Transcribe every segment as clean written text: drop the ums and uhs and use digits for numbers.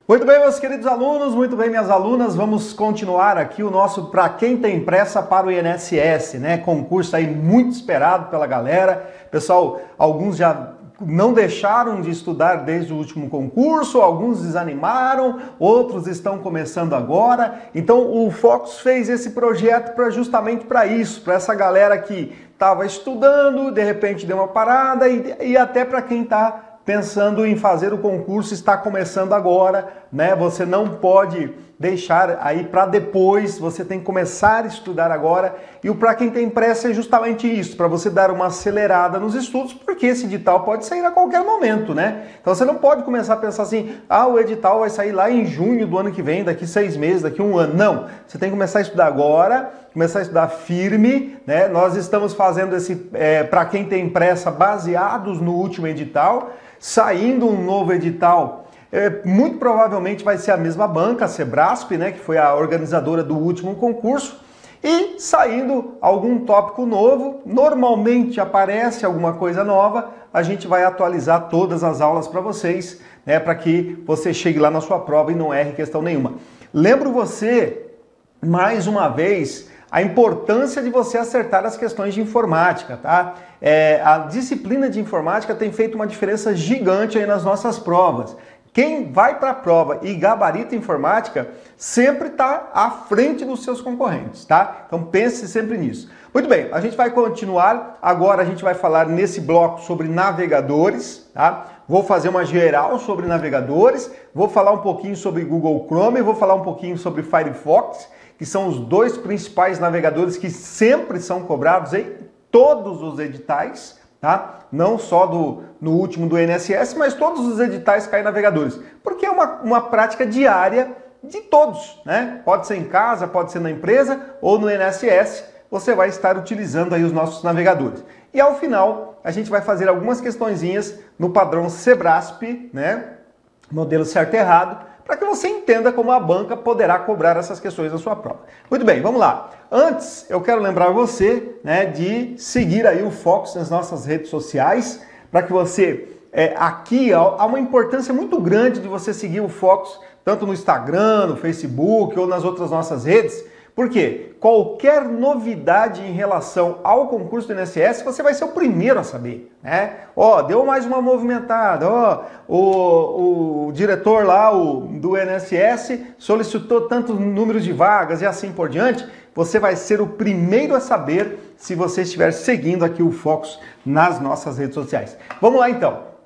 Muito bem, meus queridos alunos, muito bem, minhas alunas, vamos continuar aqui o nosso Para Quem Tem Pressa para o INSS, né? Concurso aí muito esperado pela galera. Pessoal, alguns já não deixaram de estudar desde o último concurso, alguns desanimaram, outros estão começando agora. Então o Focus fez esse projeto justamente para isso, para essa galera que estava estudando, de repente deu uma parada e até para quem está pensando em fazer o concurso, está começando agora, né? Você não pode deixar aí para depois, você tem que começar a estudar agora. E o Para Quem Tem Pressa é justamente isso, para você dar uma acelerada nos estudos, porque esse edital pode sair a qualquer momento, né? Então você não pode começar a pensar assim, o edital vai sair lá em junho do ano que vem, daqui 6 meses, daqui 1 ano. Não, você tem que começar a estudar agora, começar a estudar firme, né? Nós estamos fazendo esse Para Quem Tem Pressa baseados no último edital. Saindo um novo edital, muito provavelmente vai ser a mesma banca, a Sebrasp, né, que foi a organizadora do último concurso, e saindo algum tópico novo, normalmente aparece alguma coisa nova, a gente vai atualizar todas as aulas para vocês, né, para que você chegue lá na sua prova e não erre questão nenhuma. Lembro você, mais uma vez, a importância de você acertar as questões de informática, tá? A disciplina de informática tem feito uma diferença gigante aí nas nossas provas. Quem vai para a prova e gabarita informática sempre está à frente dos seus concorrentes, tá? Então pense sempre nisso. Muito bem, a gente vai continuar. Agora a gente vai falar nesse bloco sobre navegadores, tá? Vou fazer uma geral sobre navegadores, vou falar um pouquinho sobre Google Chrome, vou falar um pouquinho sobre Firefox, que são os dois principais navegadores que sempre são cobrados em todos os editais, tá? Não só no último do INSS, mas todos os editais caem navegadores, porque é uma prática diária de todos, né? Pode ser em casa, pode ser na empresa ou no INSS, você vai estar utilizando aí os nossos navegadores. E ao final, a gente vai fazer algumas questõezinhas no padrão Sebrasp, né? Modelo certo e errado, para que você entenda como a banca poderá cobrar essas questões na sua prova. Muito bem, vamos lá. Antes, eu quero lembrar você, né, de seguir aí o Focus nas nossas redes sociais, para que você, aqui há uma importância muito grande de você seguir o Focus, tanto no Instagram, no Facebook ou nas outras nossas redes, porque qualquer novidade em relação ao concurso do INSS, você vai ser o primeiro a saber, né? Deu mais uma movimentada, o diretor lá do INSS solicitou tantos números de vagas e assim por diante. Você vai ser o primeiro a saber se você estiver seguindo aqui o Focus nas nossas redes sociais. Vamos lá então.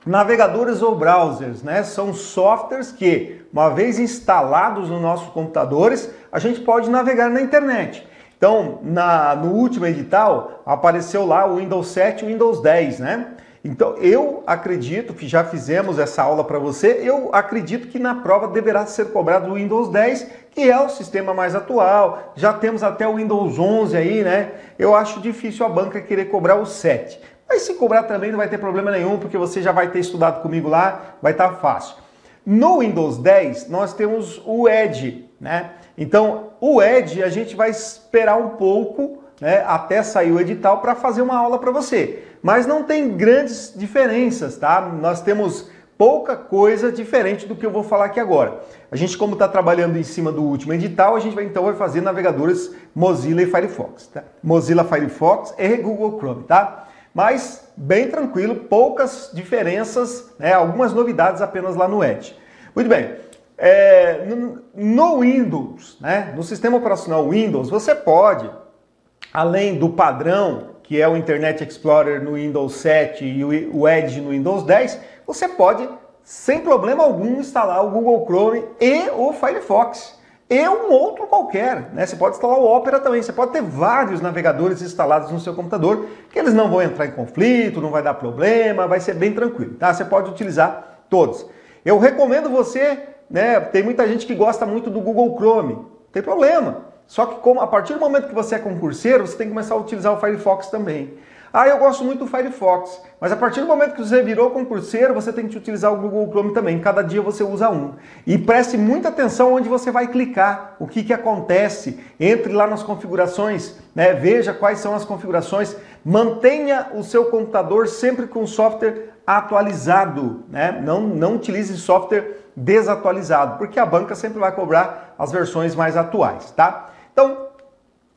Navegadores ou browsers, né? São softwares que, uma vez instalados nos nossos computadores, a gente pode navegar na internet. Então, no último edital, apareceu lá o Windows 7 e o Windows 10, né? Então, eu acredito que já fizemos essa aula para você, eu acredito que na prova deverá ser cobrado o Windows 10, que é o sistema mais atual, já temos até o Windows 11 aí, né? Eu acho difícil a banca querer cobrar o 7. Mas se cobrar também não vai ter problema nenhum, porque você já vai ter estudado comigo lá, vai estar fácil. No Windows 10, nós temos o Edge, né? Então, o Edge a gente vai esperar um pouco, né, até sair o edital para fazer uma aula para você. Mas não tem grandes diferenças, tá? Nós temos pouca coisa diferente do que eu vou falar aqui agora. A gente, como está trabalhando em cima do último edital, a gente vai fazer navegadores Mozilla e Firefox, tá? Mozilla, Firefox e Google Chrome, tá? Mas bem tranquilo, poucas diferenças, né? Algumas novidades apenas lá no Edge. Muito bem, no Windows, né? No sistema operacional Windows, você pode, além do padrão, que é o Internet Explorer no Windows 7 e o Edge no Windows 10, você pode, sem problema algum, instalar o Google Chrome e o Firefox. E um outro qualquer, né? Você pode instalar o Opera também, você pode ter vários navegadores instalados no seu computador, que eles não vão entrar em conflito, não vai dar problema, vai ser bem tranquilo, tá? Você pode utilizar todos. Eu recomendo você, né? Tem muita gente que gosta muito do Google Chrome, não tem problema. Só que a partir do momento que você é concurseiro, você tem que começar a utilizar o Firefox também. Eu gosto muito do Firefox, mas a partir do momento que você virou concurseiro, você tem que utilizar o Google Chrome também. Cada dia você usa um. E preste muita atenção onde você vai clicar, o que acontece. Entre lá nas configurações, né? Veja quais são as configurações. Mantenha o seu computador sempre com o software atualizado, né? Não utilize software desatualizado, porque a banca sempre vai cobrar as versões mais atuais, tá? Então,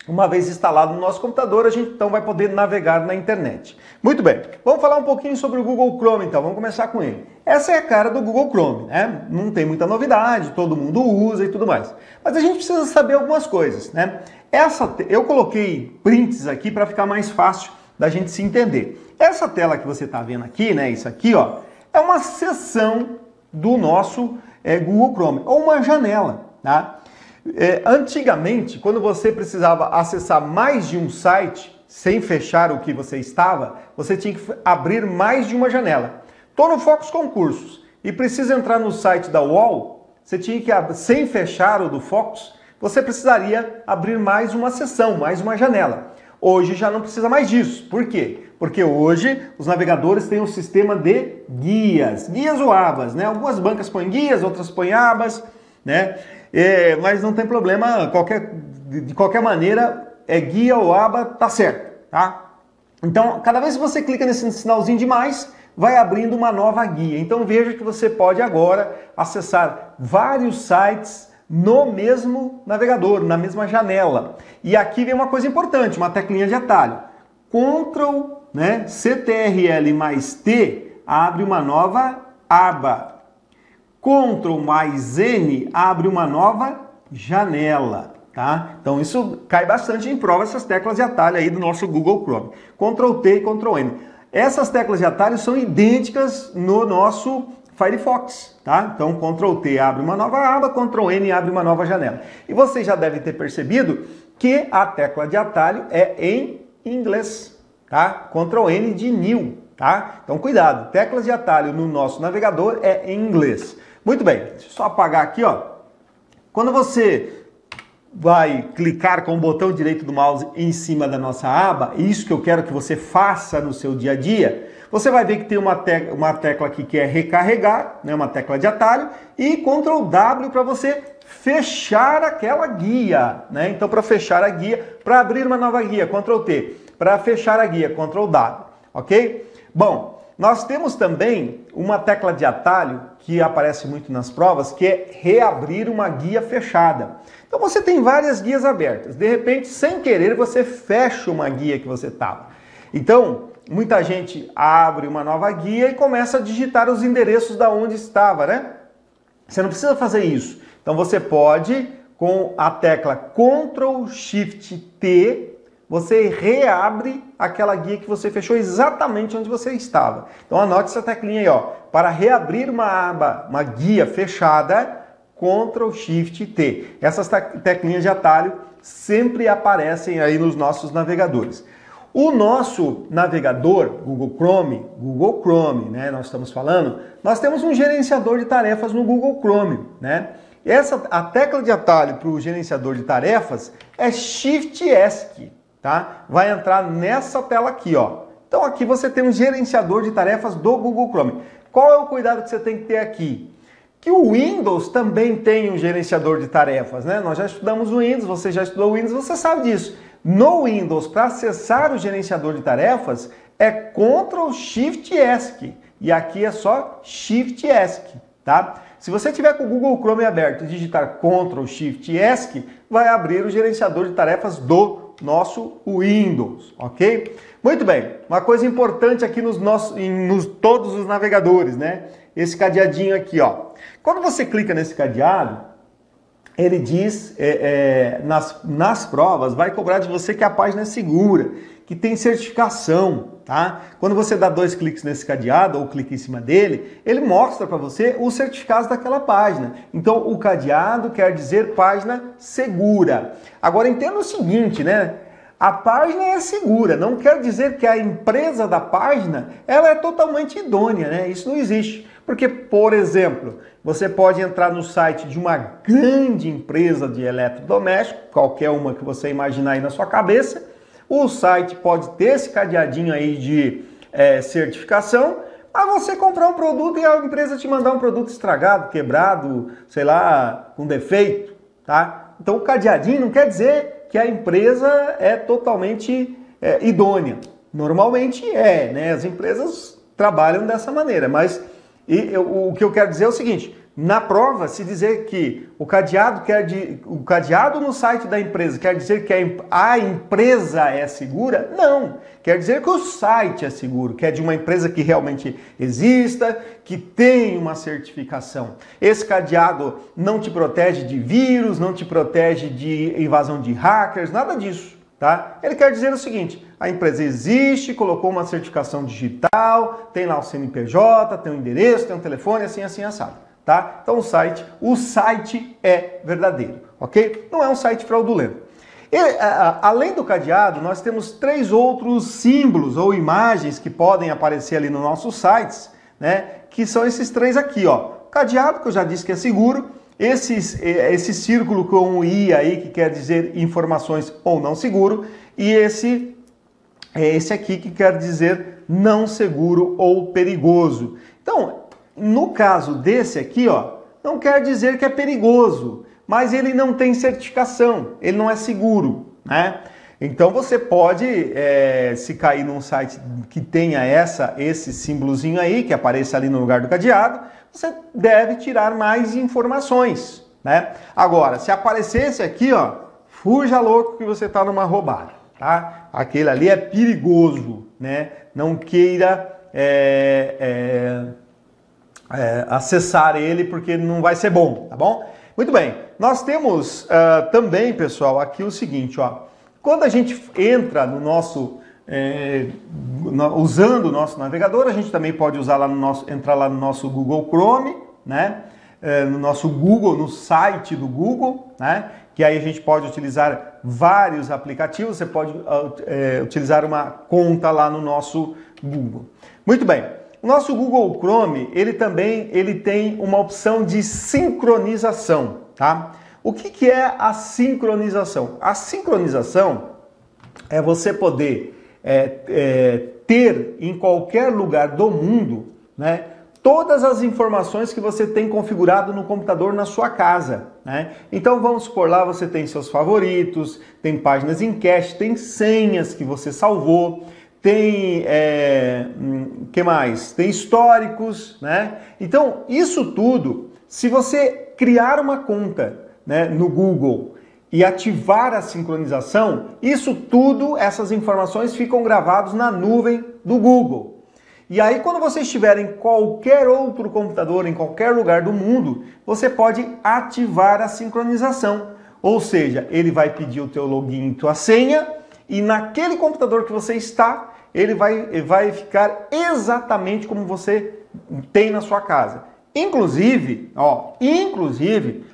uma vez instalado no nosso computador, a gente então vai poder navegar na internet. Muito bem, vamos falar um pouquinho sobre o Google Chrome então, vamos começar com ele. Essa é a cara do Google Chrome, né? Não tem muita novidade, todo mundo usa e tudo mais. Mas a gente precisa saber algumas coisas, né? Eu coloquei prints aqui para ficar mais fácil da gente se entender. Essa tela que você está vendo aqui, né? Isso aqui, ó, é uma seção do nosso Google Chrome, ou uma janela, tá? Antigamente, quando você precisava acessar mais de um site, sem fechar o que você estava, você tinha que abrir mais de uma janela. Estou no Focus Concursos e precisa entrar no site da UOL, você tinha que, sem fechar o do Focus, você precisaria abrir mais uma seção, mais uma janela. Hoje já não precisa mais disso. Por quê? Porque hoje os navegadores têm um sistema de guias ou abas, né? Algumas bancas põem guias, outras põem abas, né? Mas não tem problema, de qualquer maneira, guia ou aba, tá certo, tá? Então, cada vez que você clica nesse sinalzinho de mais, vai abrindo uma nova guia. Então veja que você pode agora acessar vários sites no mesmo navegador, na mesma janela. E aqui vem uma coisa importante, uma teclinha de atalho. Ctrl, né, CTRL mais T abre uma nova aba. Ctrl mais N abre uma nova janela, tá? Então isso cai bastante em prova, essas teclas de atalho aí do nosso Google Chrome. Ctrl T e Ctrl N. Essas teclas de atalho são idênticas no nosso Firefox, tá? Então Ctrl T abre uma nova aba, Ctrl N abre uma nova janela. E vocês já devem ter percebido que a tecla de atalho é em inglês, tá? Ctrl N de new, tá? Então cuidado, teclas de atalho no nosso navegador é em inglês. Muito bem, deixa eu só apagar aqui, ó. Quando você vai clicar com o botão direito do mouse em cima da nossa aba, isso que eu quero que você faça no seu dia a dia, você vai ver que tem uma tecla aqui que é recarregar, né, uma tecla de atalho, e Ctrl W para você fechar aquela guia, né? Então, para fechar a guia, para abrir uma nova guia, Ctrl T, para fechar a guia, Ctrl W, ok? Bom, nós temos também uma tecla de atalho que aparece muito nas provas, que é reabrir uma guia fechada. Então você tem várias guias abertas. De repente, sem querer, você fecha uma guia que você estava. Então, muita gente abre uma nova guia e começa a digitar os endereços da onde estava, né? Você não precisa fazer isso. Então você pode, com a tecla Ctrl Shift T, você reabre aquela guia que você fechou exatamente onde você estava. Então anote essa teclinha aí, ó. Para reabrir uma aba, uma guia fechada, Ctrl Shift T. Essas teclinhas de atalho sempre aparecem aí nos nossos navegadores. O nosso navegador, Google Chrome, né, nós estamos falando, nós temos um gerenciador de tarefas no Google Chrome, né? A tecla de atalho para o gerenciador de tarefas é Shift ESC, tá? Vai entrar nessa tela aqui, ó. Então aqui você tem um gerenciador de tarefas do Google Chrome. Qual é o cuidado que você tem que ter aqui? Que o Windows também tem um gerenciador de tarefas, né? Nós já estudamos o Windows, você já estudou o Windows, você sabe disso. No Windows, para acessar o gerenciador de tarefas, é Ctrl Shift ESC. E aqui é só Shift ESC, tá? Se você tiver com o Google Chrome aberto e digitar Ctrl Shift ESC, vai abrir o gerenciador de tarefas do nosso Windows, ok? Muito bem, uma coisa importante aqui nos todos os navegadores, né? Esse cadeadinho aqui, ó. Quando você clica nesse cadeado, ele diz, nas provas, vai cobrar de você que a página é segura, que tem certificação, tá? Quando você dá 2 cliques nesse cadeado, ou clica em cima dele, ele mostra para você os certificados daquela página. Então, o cadeado quer dizer página segura. Agora, entenda o seguinte, né? A página é segura, não quer dizer que a empresa da página ela é totalmente idônea, né? Isso não existe. Porque, por exemplo, você pode entrar no site de uma grande empresa de eletrodoméstico, qualquer uma que você imaginar aí na sua cabeça, o site pode ter esse cadeadinho aí de certificação, mas você comprar um produto e a empresa te mandar um produto estragado, quebrado, sei lá, com defeito, tá? Então o cadeadinho não quer dizer que a empresa é totalmente idônea. Normalmente né? As empresas trabalham dessa maneira, mas o que eu quero dizer é o seguinte, na prova, se dizer que o cadeado no site da empresa quer dizer que a empresa é segura? Não. Quer dizer que o site é seguro, que é de uma empresa que realmente exista, que tem uma certificação. Esse cadeado não te protege de vírus, não te protege de invasão de hackers, nada disso. Tá? Ele quer dizer o seguinte: a empresa existe, colocou uma certificação digital, tem lá o CNPJ, tem um endereço, tem um telefone, assim, assado. Tá? Então o site é verdadeiro, ok? Não é um site fraudulento. Além do cadeado, nós temos 3 outros símbolos ou imagens que podem aparecer ali nos nossos sites, né? Que são esses 3 aqui, ó. Cadeado, que eu já disse que é seguro. Esse círculo com o I aí, que quer dizer informações ou não seguro. E esse aqui, que quer dizer não seguro ou perigoso. Então, no caso desse aqui, ó, não quer dizer que é perigoso, mas ele não tem certificação, ele não é seguro, né? Então você pode, se cair num site que tenha esse símbolozinho aí, que apareça ali no lugar do cadeado, você deve tirar mais informações, né? Agora, se aparecesse aqui, ó, fuja louco que você está numa roubada, tá? Aquele ali é perigoso, né? Não queira acessar ele, porque não vai ser bom, tá bom? Muito bem, nós temos também, pessoal, aqui o seguinte, ó. Quando a gente entra no nosso, usando o nosso navegador, a gente também pode usar entrar lá no nosso Google Chrome, né? No nosso Google, no site do Google, né? Que aí a gente pode utilizar vários aplicativos, você pode utilizar uma conta lá no nosso Google. Muito bem. O nosso Google Chrome, ele tem uma opção de sincronização, tá? O que é a sincronização? A sincronização é você poder ter em qualquer lugar do mundo, né, todas as informações que você tem configurado no computador na sua casa, né? Então vamos supor, lá você tem seus favoritos, tem páginas em cache, tem senhas que você salvou, tem, que mais? Tem históricos, né? Então, isso tudo, se você criar uma conta, né, no Google e ativar a sincronização, isso tudo, essas informações ficam gravadas na nuvem do Google. E aí, quando você estiver em qualquer outro computador, em qualquer lugar do mundo, você pode ativar a sincronização. Ou seja, ele vai pedir o teu login e tua senha, e naquele computador que você está, ele vai ficar exatamente como você tem na sua casa. Inclusive,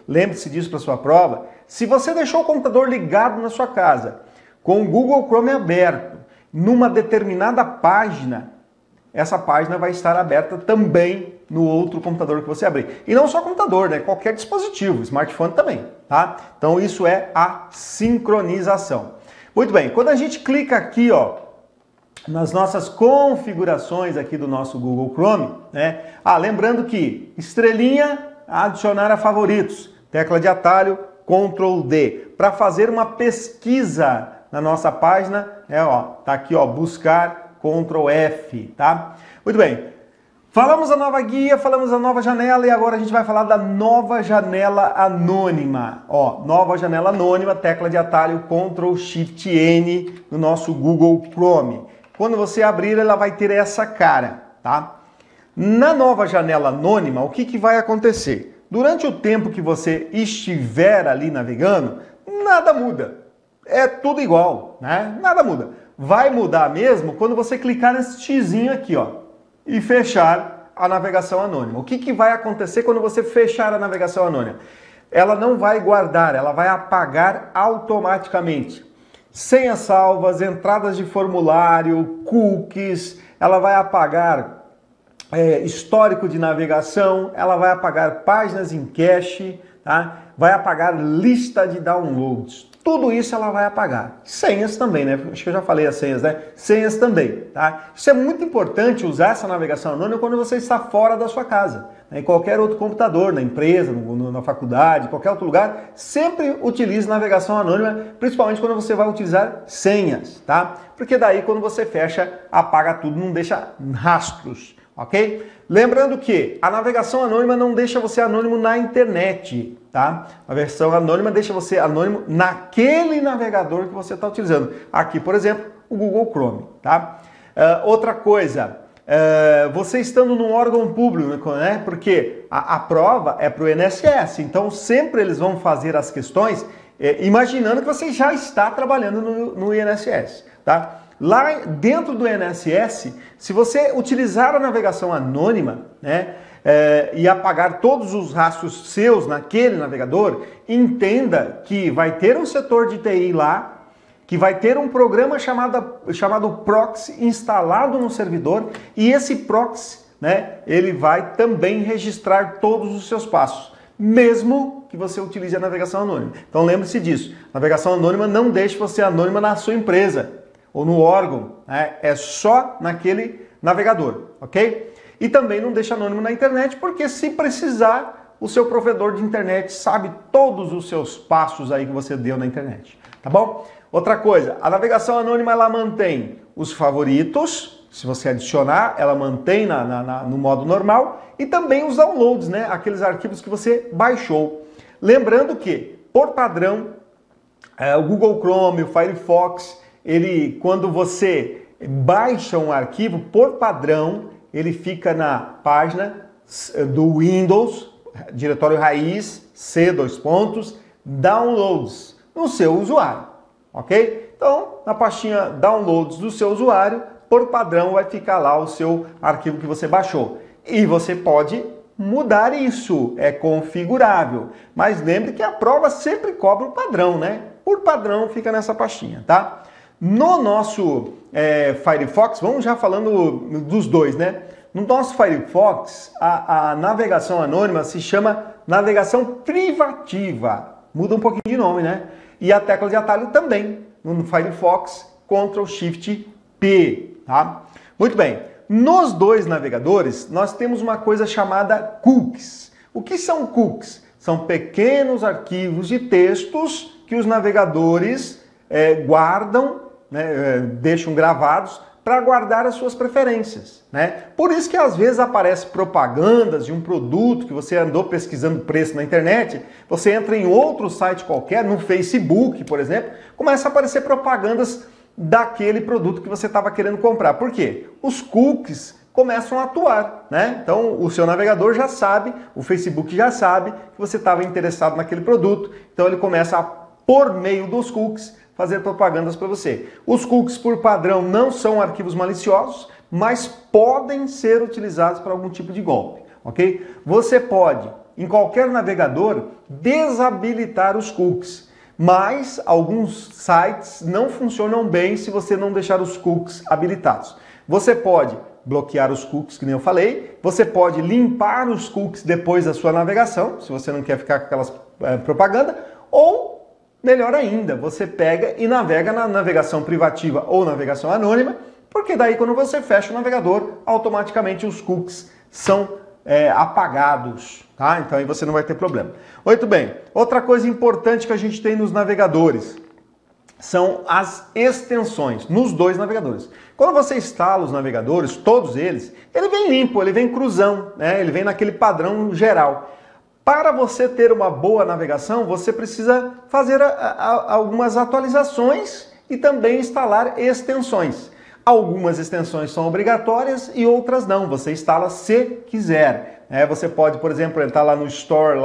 lembre-se disso para sua prova, se você deixou o computador ligado na sua casa, com o Google Chrome aberto, numa determinada página, essa página vai estar aberta também no outro computador que você abrir. E não só computador, né? Qualquer dispositivo, smartphone também, tá? Então isso é a sincronização. Muito bem, quando a gente clica aqui, ó, nas nossas configurações aqui do nosso Google Chrome, né? Lembrando que estrelinha, adicionar a favoritos, tecla de atalho, Ctrl D. Para fazer uma pesquisa na nossa página, tá aqui, ó, buscar, Ctrl F, tá? Muito bem. Falamos a nova guia, falamos a nova janela e agora a gente vai falar da nova janela anônima. Ó, nova janela anônima, tecla de atalho, Ctrl Shift N no nosso Google Chrome. Quando você abrir, ela vai ter essa cara, tá? Na nova janela anônima, o que vai acontecer? Durante o tempo que você estiver ali navegando, nada muda. É tudo igual, né? Nada muda. Vai mudar mesmo quando você clicar nesse xizinho aqui, ó, e fechar a navegação anônima. O que vai acontecer quando você fechar a navegação anônima? Ela não vai guardar, ela vai apagar automaticamente. Senhas salvas, entradas de formulário, cookies, ela vai apagar histórico de navegação, ela vai apagar páginas em cache, tá? Vai apagar lista de downloads. Tudo isso ela vai apagar. Senhas também, né? Acho que eu já falei as senhas, né? Senhas também, tá? Isso é muito importante usar essa navegação anônima quando você está fora da sua casa, né? Em qualquer outro computador, na empresa, na faculdade, qualquer outro lugar, sempre utilize navegação anônima, principalmente quando você vai utilizar senhas, tá? Porque daí quando você fecha, apaga tudo, não deixa rastros. ok? Lembrando que a navegação anônima não deixa você anônimo na internet, tá? A versão anônima deixa você anônimo naquele navegador que você está utilizando. Aqui, por exemplo, o Google Chrome, tá? Outra coisa, você estando num órgão público, né? Porque a prova é para o INSS, então sempre eles vão fazer as questões imaginando que você já está trabalhando no INSS, tá? Lá dentro do INSS, se você utilizar a navegação anônima, né, e apagar todos os rastros seus naquele navegador, entenda que vai ter um setor de TI lá, que vai ter um programa chamado proxy instalado no servidor, e esse proxy, né, ele vai também registrar todos os seus passos, mesmo que você utilize a navegação anônima. Então lembre-se disso, navegação anônima não deixe você anônima na sua empresa ou no órgão, né? É só naquele navegador, ok? E também não deixa anônimo na internet, porque se precisar, o seu provedor de internet sabe todos os seus passos aí que você deu na internet, tá bom? Outra coisa, a navegação anônima ela mantém os favoritos, se você adicionar, ela mantém no modo normal, e também os downloads, né? Aqueles arquivos que você baixou. Lembrando que, por padrão, o Google Chrome, o Firefox, quando você baixa um arquivo, por padrão, ele fica na página do Windows, diretório raiz, Downloads, no seu usuário, ok? Então, na pastinha Downloads do seu usuário, por padrão vai ficar lá o seu arquivo que você baixou. E você pode mudar isso, é configurável. Mas lembre que a prova sempre cobra o padrão, né? Por padrão fica nessa pastinha, tá? No nosso Firefox, vamos já falando dos dois, né? No nosso Firefox, a navegação anônima se chama navegação privativa. Muda um pouquinho de nome, né? E a tecla de atalho também. No Firefox, Ctrl+Shift+P, tá? Muito bem. Nos dois navegadores, nós temos uma coisa chamada cookies. O que são cookies? São pequenos arquivos de textos que os navegadores guardam, né, deixam gravados para guardar as suas preferências, né? Por isso que às vezes aparece propagandas de um produto que você andou pesquisando preço na internet, você entra em outro site qualquer, no Facebook, por exemplo, começa a aparecer propagandas daquele produto que você estava querendo comprar. Por quê? Os cookies começam a atuar, né? Então o seu navegador já sabe, o Facebook já sabe que você estava interessado naquele produto, então ele começa a, por meio dos cookies, fazer propagandas para você. Os cookies, por padrão, não são arquivos maliciosos, mas podem ser utilizados para algum tipo de golpe, ok? Você pode, em qualquer navegador, desabilitar os cookies, mas alguns sites não funcionam bem se você não deixar os cookies habilitados. Você pode bloquear os cookies, que nem eu falei, você pode limpar os cookies depois da sua navegação, se você não quer ficar com aquelas propaganda, ou melhor ainda, você pega e navega na navegação privativa ou navegação anônima, porque daí quando você fecha o navegador, automaticamente os cookies são apagados, tá? Então aí você não vai ter problema. Muito bem, outra coisa importante que a gente tem nos navegadores são as extensões, nos dois navegadores. Quando você instala os navegadores, todos eles, ele vem limpo, ele vem cruzão, né? Ele vem naquele padrão geral. Para você ter uma boa navegação, você precisa fazer algumas atualizações e também instalar extensões. Algumas extensões são obrigatórias e outras não, você instala se quiser. Você pode, por exemplo, entrar lá no Store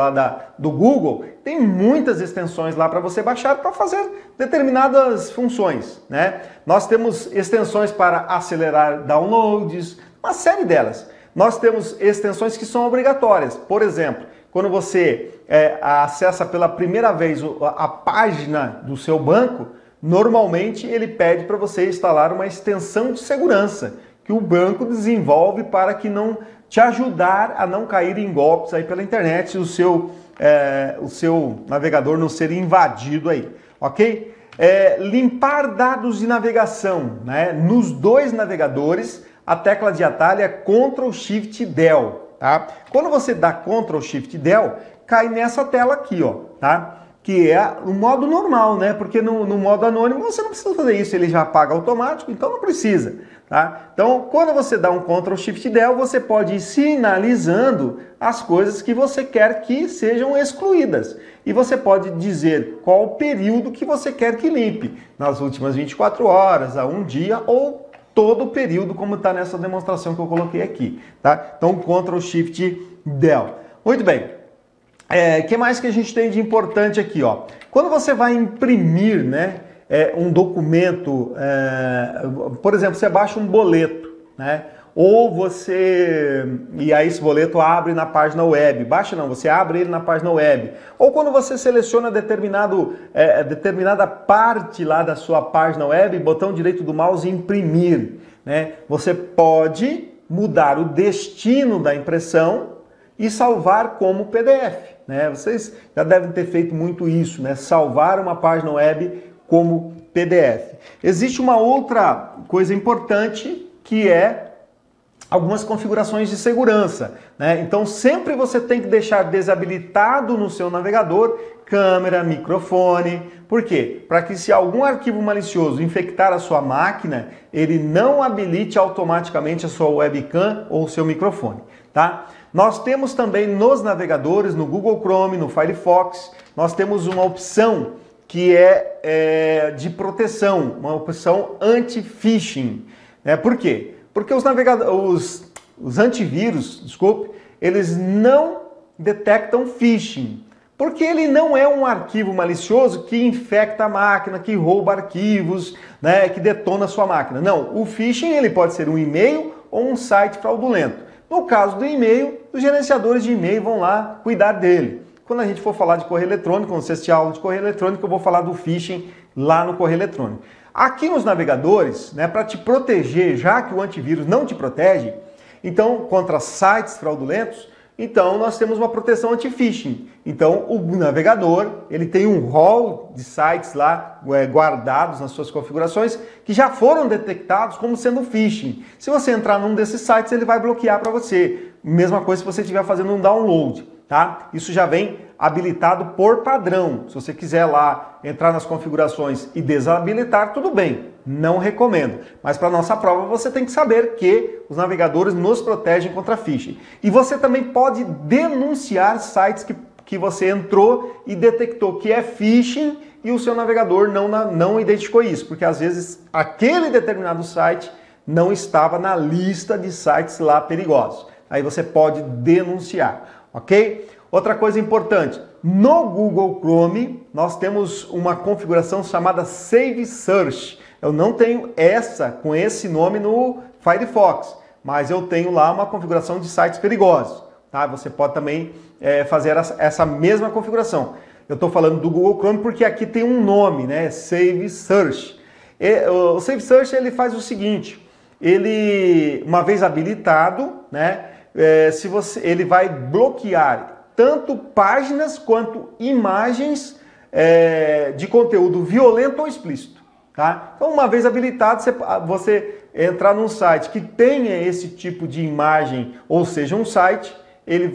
do Google, tem muitas extensões lá para você baixar para fazer determinadas funções, né? Nós temos extensões para acelerar downloads, uma série delas. Nós temos extensões que são obrigatórias, por exemplo, quando você acessa pela primeira vez a página do seu banco, normalmente ele pede para você instalar uma extensão de segurança que o banco desenvolve para que não te ajudar a não cair em golpes aí pela internet e o seu navegador não ser invadido aí, ok? Limpar dados de navegação, né? Nos dois navegadores, a tecla de atalho é Ctrl+Shift+Del. Tá? Quando você dá Ctrl+Shift+Del, cai nessa tela aqui, ó, tá? que é o modo normal, né? Porque no modo anônimo você não precisa fazer isso, ele já apaga automático, então não precisa, tá? Então, quando você dá um Ctrl Shift Del, você pode ir sinalizando as coisas que você quer que sejam excluídas. E você pode dizer qual o período que você quer que limpe, nas últimas 24 horas, a um dia ou todo o período, como está nessa demonstração que eu coloquei aqui, tá? Então, Ctrl Shift Del. Muito bem. Que mais que a gente tem de importante aqui, ó? Quando você vai imprimir, né, um documento, por exemplo, você baixa um boleto, né? Ou você... E aí esse boleto abre na página web. Baixa não, você abre ele na página web. Ou quando você seleciona determinada parte lá da sua página web, botão direito do mouse e imprimir, né? Você pode mudar o destino da impressão e salvar como PDF, né? Vocês já devem ter feito muito isso, né? Salvar uma página web como PDF. Existe uma outra coisa importante que é algumas configurações de segurança, né? Então sempre você tem que deixar desabilitado no seu navegador câmera, microfone. Por quê? Para que se algum arquivo malicioso infectar a sua máquina, ele não habilite automaticamente a sua webcam ou o seu microfone, tá? Nós temos também nos navegadores, no Google Chrome, no Firefox, nós temos uma opção que é de proteção, uma opção anti-phishing. Por quê? Porque os antivírus, desculpe, eles não detectam phishing. Porque ele não é um arquivo malicioso que infecta a máquina, que rouba arquivos, né, que detona a sua máquina. Não, o phishing ele pode ser um e-mail ou um site fraudulento. No caso do e-mail, os gerenciadores de e-mail vão lá cuidar dele. Quando a gente for falar de correio eletrônico, quando você assistir a aula de correio eletrônico, eu vou falar do phishing lá no correio eletrônico. Aqui nos navegadores, né, para te proteger, já que o antivírus não te protege, então contra sites fraudulentos, então nós temos uma proteção anti-phishing. Então o navegador, ele tem um rol de sites lá guardados nas suas configurações que já foram detectados como sendo phishing. Se você entrar num desses sites, ele vai bloquear para você. Mesma coisa se você estiver fazendo um download, tá? Isso já vem habilitado por padrão. Se você quiser lá entrar nas configurações e desabilitar, tudo bem. Não recomendo. Mas para nossa prova você tem que saber que os navegadores nos protegem contra phishing. E você também pode denunciar sites que você entrou e detectou que é phishing e o seu navegador não identificou isso. Porque às vezes aquele determinado site não estava na lista de sites lá perigosos. Aí você pode denunciar, ok? Outra coisa importante, no Google Chrome nós temos uma configuração chamada Save Search. Eu não tenho essa com esse nome no Firefox, mas eu tenho lá uma configuração de sites perigosos. Tá? Você pode também fazer essa mesma configuração. Eu estou falando do Google Chrome porque aqui tem um nome, né? Save Search. O Save Search ele faz o seguinte, ele, uma vez habilitado, né? Ele vai bloquear tanto páginas quanto imagens de conteúdo violento ou explícito. Tá? Então, uma vez habilitado, você entrar num site que tenha esse tipo de imagem, ou seja, um site, ele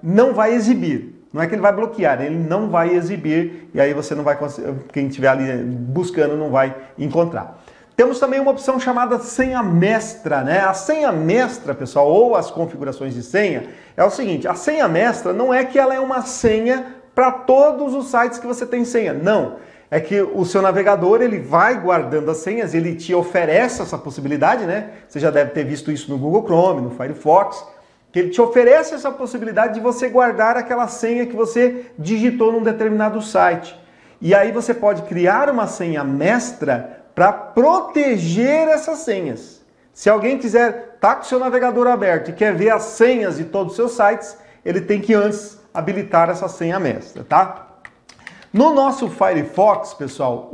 não vai exibir. Não é que ele vai bloquear, ele não vai exibir, e aí você não vai conseguir, quem estiver ali buscando não vai encontrar. Temos também uma opção chamada senha mestra, né? A senha mestra, pessoal, ou as configurações de senha, é o seguinte, a senha mestra não é que ela é uma senha para todos os sites que você tem senha, não. É que o seu navegador, ele vai guardando as senhas, ele te oferece essa possibilidade, né? Você já deve ter visto isso no Google Chrome, no Firefox, que ele te oferece essa possibilidade de você guardar aquela senha que você digitou num determinado site. E aí você pode criar uma senha mestra para proteger essas senhas. Se alguém quiser estar com o seu navegador aberto e quer ver as senhas de todos os seus sites, ele tem que antes habilitar essa senha mestra, tá? No nosso Firefox, pessoal,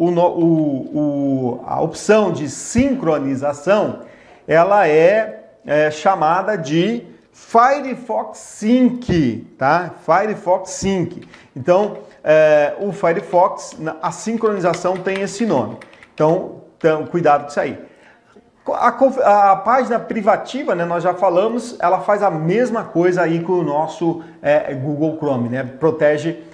a opção de sincronização, ela é chamada de Firefox Sync, tá? Firefox Sync. Então, o Firefox, a sincronização tem esse nome. Então, cuidado com isso aí. A página privativa, né, nós já falamos, ela faz a mesma coisa aí com o nosso Google Chrome, né? Protege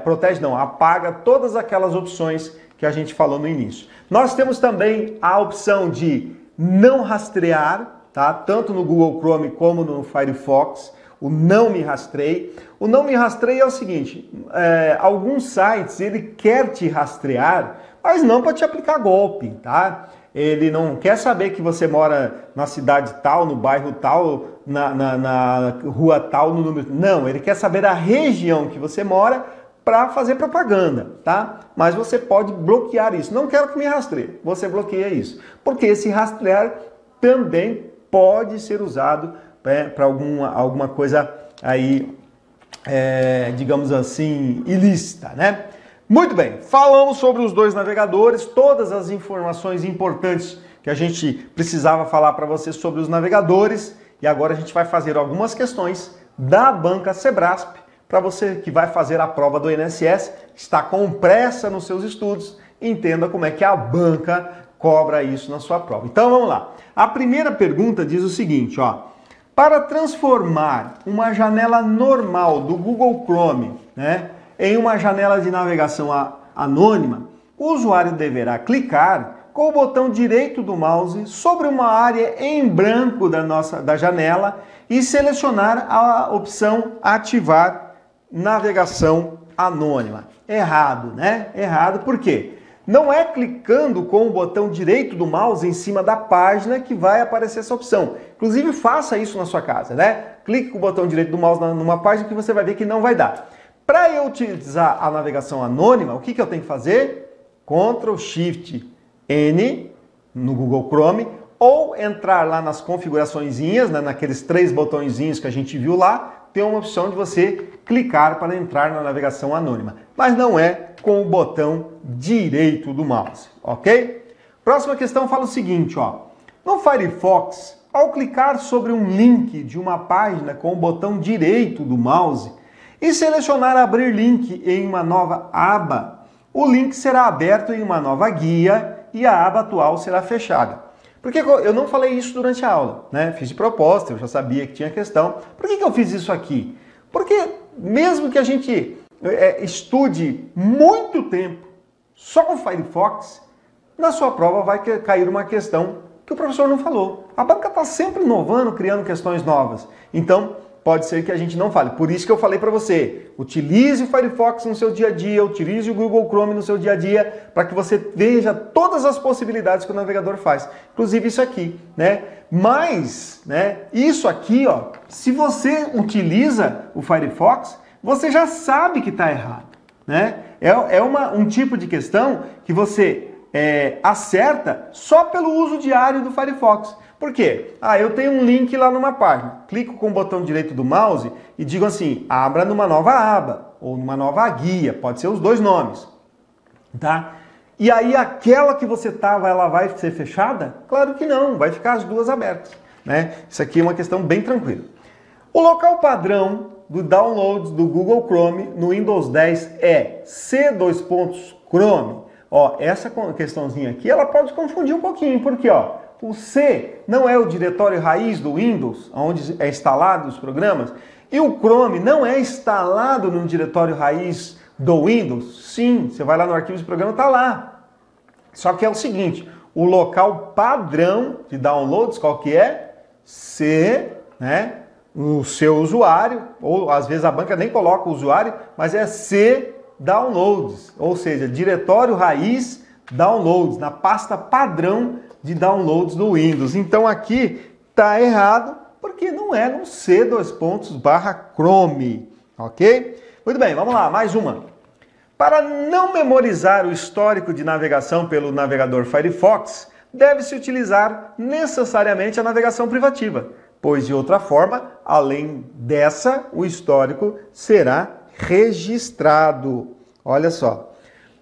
protege não, apaga todas aquelas opções que a gente falou no início. Nós temos também a opção de não rastrear, tá? Tanto no Google Chrome como no Firefox, o não me rastreie. O não me rastreie é o seguinte, alguns sites ele quer te rastrear, mas não para te aplicar golpe, tá? Ele não quer saber que você mora na cidade tal, no bairro tal, na rua tal, no número... Não, ele quer saber a região que você mora para fazer propaganda, tá? Mas você pode bloquear isso. Não quero que me rastreie. Você bloqueia isso. Porque esse rastrear também pode ser usado para alguma coisa aí, digamos assim, ilícita, né? Muito bem, falamos sobre os dois navegadores, todas as informações importantes que a gente precisava falar para você sobre os navegadores, e agora a gente vai fazer algumas questões da banca Sebrasp, para você que vai fazer a prova do INSS, está com pressa nos seus estudos, entenda como é que a banca cobra isso na sua prova. Então vamos lá. A primeira pergunta diz o seguinte, ó: para transformar uma janela normal do Google Chrome, né, em uma janela de navegação anônima, o usuário deverá clicar com o botão direito do mouse sobre uma área em branco da janela e selecionar a opção ativar navegação anônima. Errado, né? Errado, por quê? Não é clicando com o botão direito do mouse em cima da página que vai aparecer essa opção. Inclusive, faça isso na sua casa, né? Clique com o botão direito do mouse numa página que você vai ver que não vai dar. Para eu utilizar a navegação anônima, o que eu tenho que fazer? Ctrl Shift N no Google Chrome, ou entrar lá nas configuraçõezinhas, né, naqueles 3 botõezinhos que a gente viu lá, tem uma opção de você clicar para entrar na navegação anônima. Mas não é com o botão direito do mouse, ok? Próxima questão fala o seguinte, ó. No Firefox, ao clicar sobre um link de uma página com o botão direito do mouse, e selecionar abrir link em uma nova aba, o link será aberto em uma nova guia e a aba atual será fechada. Por que eu não falei isso durante a aula, né? Fiz de propósito, eu já sabia que tinha questão. Por que eu fiz isso aqui? Porque mesmo que a gente estude muito tempo só com o Firefox, na sua prova vai cair uma questão que o professor não falou. A banca está sempre inovando, criando questões novas. Então, pode ser que a gente não fale. Por isso que eu falei para você, utilize o Firefox no seu dia a dia, utilize o Google Chrome no seu dia a dia, para que você veja todas as possibilidades que o navegador faz. Inclusive isso aqui, né? Mas, né, isso aqui, ó, se você utiliza o Firefox, você já sabe que está errado, né? É um tipo de questão que você acerta só pelo uso diário do Firefox. Por quê? Eu tenho um link lá numa página, clico com o botão direito do mouse e digo assim, abra numa nova aba, ou numa nova guia, pode ser os dois nomes, tá? E aí aquela que você estava, ela vai ser fechada? Claro que não, vai ficar as duas abertas, né? Isso aqui é uma questão bem tranquila. O local padrão do download do Google Chrome no Windows 10 é C:\Chrome. Ó, essa questãozinha aqui, ela pode confundir um pouquinho, porque ó, o C não é o diretório raiz do Windows, onde é instalado os programas, e o Chrome não é instalado no diretório raiz do Windows. Sim, você vai lá no arquivo de programa, está lá. Só que é o seguinte, o local padrão de downloads, qual que é? C, né? O seu usuário, ou às vezes a banca nem coloca o usuário, mas é C downloads, ou seja, diretório raiz downloads, na pasta padrão de downloads do Windows. Então aqui está errado, porque não é no C:\Chrome, ok? Muito bem, vamos lá, mais uma. Para não memorizar o histórico de navegação pelo navegador Firefox, deve-se utilizar necessariamente a navegação privativa, pois de outra forma, além dessa, o histórico será registrado. Olha só.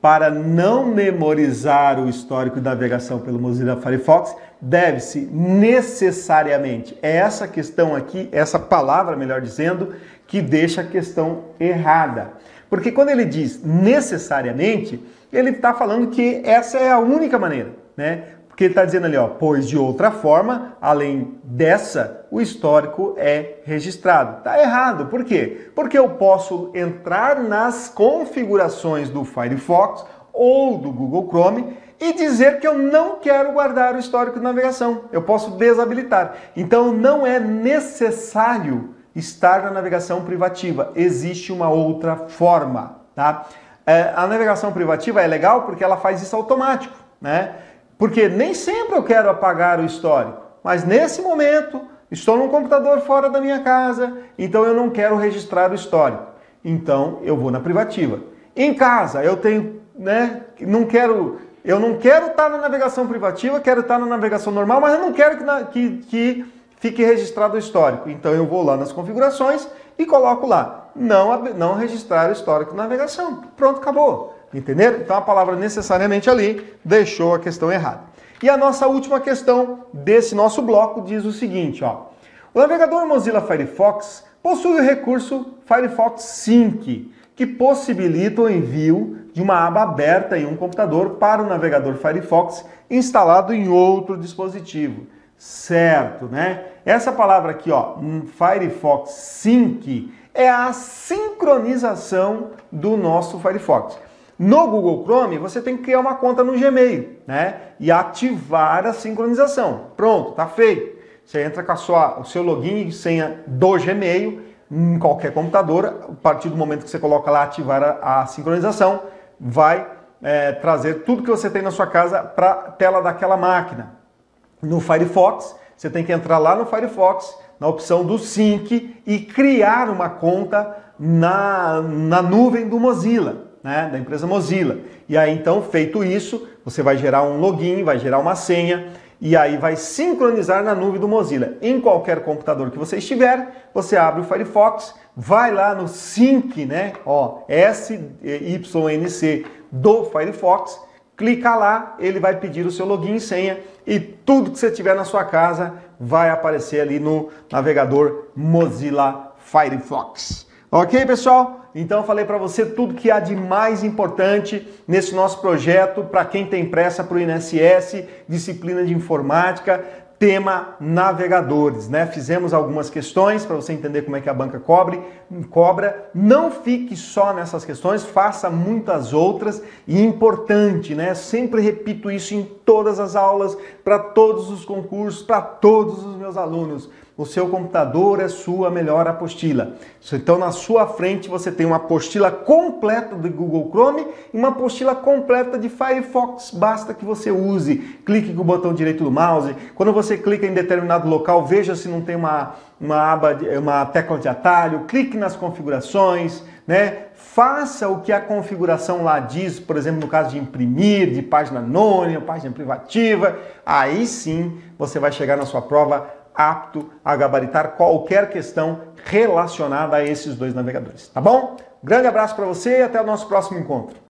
Para não memorizar o histórico de navegação pelo Mozilla Firefox, deve-se necessariamente, é essa questão aqui, essa palavra, melhor dizendo, que deixa a questão errada. Porque quando ele diz necessariamente, ele está falando que essa é a única maneira, né? Porque ele está dizendo ali, ó, pois de outra forma, além dessa, o histórico é registrado. Está errado. Por quê? Porque eu posso entrar nas configurações do Firefox ou do Google Chrome e dizer que eu não quero guardar o histórico de navegação. Eu posso desabilitar. Então não é necessário estar na navegação privativa. Existe uma outra forma, tá? A navegação privativa é legal porque ela faz isso automático, né? Porque nem sempre eu quero apagar o histórico, mas nesse momento estou num computador fora da minha casa, então eu não quero registrar o histórico. Então eu vou na privativa. Em casa eu tenho, né, eu não quero estar na navegação privativa, quero estar na navegação normal, mas eu não quero que fique registrado o histórico. Então eu vou lá nas configurações e coloco lá, não registrar o histórico de navegação. Pronto, acabou. Entenderam? Então a palavra necessariamente ali deixou a questão errada. E a nossa última questão desse nosso bloco diz o seguinte, ó. O navegador Mozilla Firefox possui o recurso Firefox Sync, que possibilita o envio de uma aba aberta em um computador para o navegador Firefox instalado em outro dispositivo. Certo, né? Essa palavra aqui, ó, Firefox Sync, é a sincronização do nosso Firefox. No Google Chrome, você tem que criar uma conta no Gmail, né? E ativar a sincronização. Pronto, tá feito. Você entra com o seu login e senha do Gmail em qualquer computador. A partir do momento que você coloca lá ativar a sincronização, vai trazer tudo que você tem na sua casa para a tela daquela máquina. No Firefox, você tem que entrar lá no Firefox, na opção do Sync e criar uma conta na nuvem do Mozilla, né, da empresa Mozilla. E aí, então, feito isso, você vai gerar um login, vai gerar uma senha e aí vai sincronizar na nuvem do Mozilla. Em qualquer computador que você estiver, você abre o Firefox, vai lá no Sync, né, ó, SYNC do Firefox, clica lá, ele vai pedir o seu login e senha e tudo que você tiver na sua casa vai aparecer ali no navegador Mozilla Firefox. Ok, pessoal? Então eu falei para você tudo que há de mais importante nesse nosso projeto para quem tem pressa para o INSS, disciplina de informática, tema navegadores, né? Fizemos algumas questões para você entender como é que a banca cobra. Não fique só nessas questões, faça muitas outras e importante, né? Sempre repito isso em todas as aulas, para todos os concursos, para todos os meus alunos. O seu computador é sua melhor apostila. Então, na sua frente, você tem uma apostila completa do Google Chrome e uma apostila completa de Firefox. Basta que você use. Clique com o botão direito do mouse. Quando você clica em determinado local, veja se não tem uma tecla de atalho. Clique nas configurações, né? Faça o que a configuração lá diz, por exemplo, no caso de imprimir, de página anônima, página privativa. Aí sim, você vai chegar na sua prova apto a gabaritar qualquer questão relacionada a esses dois navegadores, tá bom? Grande abraço para você e até o nosso próximo encontro.